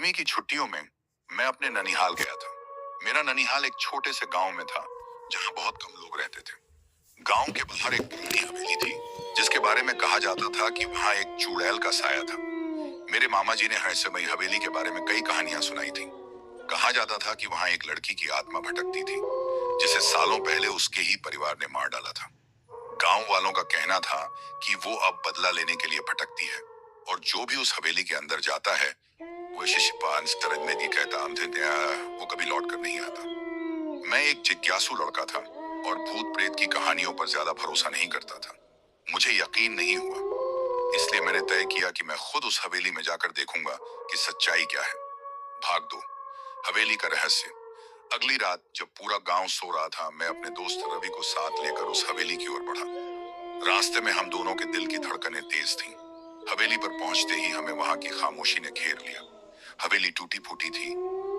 गर्मी की छुट्टियों में मैं अपने ननिहाल गया था। मेरा ननिहाल एक छोटे से गांव में था, जहां बहुत कम लोग रहते थे। गांव के बाहर एक पुरानी हवेली थी, जिसके बारे में कहा जाता था कि वहां एक चुड़ैल का साया था। मेरे मामा जी ने रहस्यमयी हवेली के बारे में कई कहानियां सुनाई थी। कहा जाता था कि वहां एक लड़की की आत्मा भटकती थी, जिसे सालों पहले उसके ही परिवार ने मार डाला था। गांव वालों का कहना था कि वो अब बदला लेने के लिए भटकती है, और जो भी उस हवेली के अंदर जाता है वो वो कभी लौट कर नहीं आता। मैं एक जिज्ञासु लड़का था और भूत प्रेत की कहानियों पर ज्यादा भरोसा नहीं करता था। मुझे यकीन नहीं हुआ, इसलिए मैंने तय किया कि मैं खुद उस हवेली में जाकर देखूंगा कि सच्चाई क्या है। भाग 2, हवेली का रहस्य। अगली रात जब पूरा गांव सो रहा था, मैं अपने दोस्त रवि को साथ लेकर उस हवेली की ओर बढ़ा। रास्ते में हम दोनों के दिल की धड़कनें तेज थीं। हवेली पर पहुंचते ही हमें वहां की खामोशी ने घेर लिया। हवेली टूटी फूटी थी,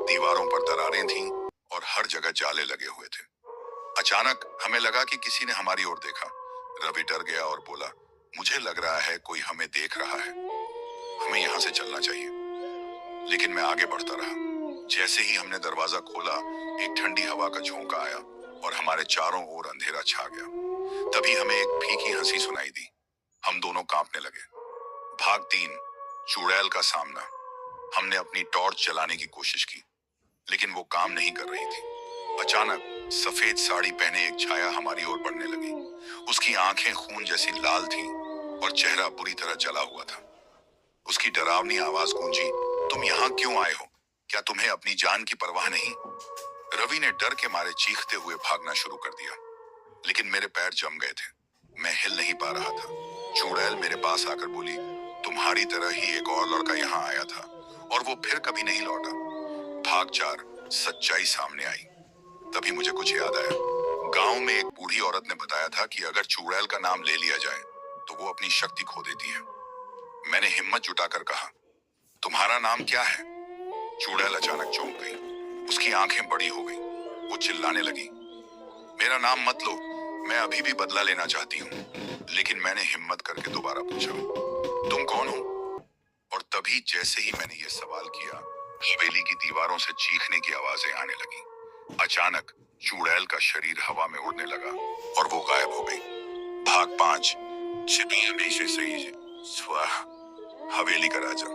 दीवारों पर दरारें थीं और हर जगह जाले लगे हुए थे। अचानक हमें लगा कि किसी ने हमारी ओर देखा। रवि डर गया और बोला, मुझे लग रहा है कोई हमें देख रहा है, हमें यहाँ से चलना चाहिए। लेकिन मैं आगे बढ़ता रहा। जैसे ही हमने दरवाजा खोला, एक ठंडी हवा का झोंका आया और हमारे चारों ओर अंधेरा छा गया। तभी हमें एक फीकी हंसी सुनाई दी। हम दोनों कांपने लगे। भाग 3, चुड़ैल का सामना। हमने अपनी टॉर्च जलाने की कोशिश की, लेकिन वो काम नहीं कर रही थी। अचानक सफेद साड़ी पहने एक छाया हमारी ओर बढ़ने लगी। उसकी आंखें खून जैसी लाल थीं और चेहरा बुरी तरह जला हुआ था। उसकी डरावनी आवाज गूंजी, तुम यहाँ क्यों आए हो? क्या तुम्हें अपनी जान की परवाह नहीं? रवि ने डर के मारे चीखते हुए भागना शुरू कर दिया, लेकिन मेरे पैर जम गए थे। मैं हिल नहीं पा रहा था। चुड़ैल मेरे पास आकर बोली, तुम्हारी तरह ही एक और लड़का यहाँ आया था और वो फिर कभी नहीं लौटा। भाग 4, सच्चाई सामने आई। तभी मुझे कुछ याद आया। गांव में एक बूढ़ी औरत ने बताया था कि अगर चुड़ैल का नाम ले लिया जाए तो वो अपनी शक्ति खो देती है। मैंने हिम्मत जुटाकर कहा, तुम्हारा नाम क्या है? चुड़ैल अचानक चौंक गई। उसकी आंखें बड़ी हो गई। वो चिल्लाने लगी, मेरा नाम मत लो, मैं अभी भी बदला लेना चाहती हूँ। लेकिन मैंने हिम्मत करके दोबारा पूछा, तुम कौन हो? और तभी जैसे ही मैंने ये सवाल किया, हवेली की दीवारों से चीखने की आवाजें आने लगी। अचानक चुड़ैल का शरीर हवा में उड़ने लगा और वो गायब हो गई। भाग 5, छिपी हमेशा सही स्वाह, हवेली का राजा।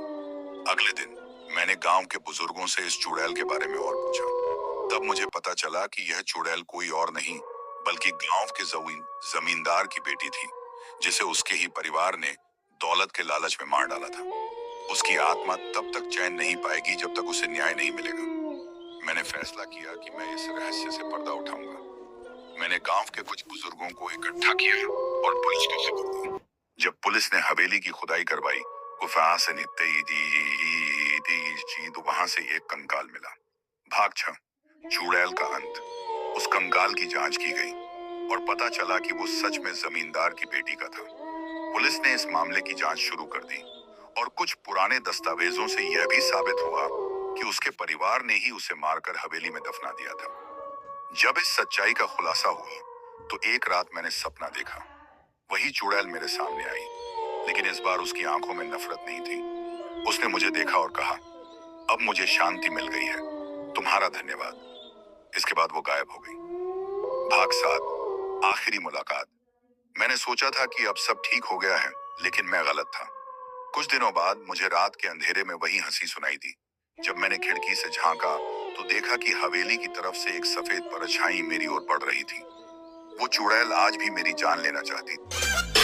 अगले दिन मैंने गांव के बुजुर्गों से इस चुड़ैल के बारे में और पूछा। तब मुझे पता चला कि यह चुड़ैल कोई और नहीं बल्कि गांव के जमींदार की बेटी थी, जिसे उसके ही परिवार ने दौलत के लालच में मार डाला था। उसकी आत्मा तब तक चैन नहीं पाएगी जब तक उसे न्याय नहीं मिलेगा। मैंने फैसला किया कि मैं इस रहस्य से पर्दा उठाऊंगा। मैंने गांव के कुछ बुजुर्गों को इकट्ठा किया और पुलिस को खबर दी। जब पुलिस ने हवेली की खुदाई करवाई, गुफा से तो वहां से एक कंकाल मिला। भाग 6, चुड़ैल का अंत। उस कंकाल की जांच की गई और पता चला कि वो सच में जमींदार की बेटी का था। पुलिस ने इस मामले की जांच शुरू कर दी और कुछ पुराने दस्तावेजों से यह भी साबित हुआ कि उसके परिवार ने ही उसे मारकर हवेली में दफना दिया था। जब इस सच्चाई का खुलासा हुआ तो एक रात मैंने सपना देखा। वही चुड़ैल मेरे सामने आई, लेकिन इस बार उसकी आंखों में नफरत नहीं थी। उसने मुझे देखा और कहा, अब मुझे शांति मिल गई है, तुम्हारा धन्यवाद। इसके बाद वो गायब हो गई। भाग 7, आखिरी मुलाकात। मैंने सोचा था कि अब सब ठीक हो गया है, लेकिन मैं गलत था। कुछ दिनों बाद मुझे रात के अंधेरे में वही हंसी सुनाई दी। जब मैंने खिड़की से झांका तो देखा कि हवेली की तरफ से एक सफेद परछाई मेरी ओर बढ़ रही थी। वो चुड़ैल आज भी मेरी जान लेना चाहती थी।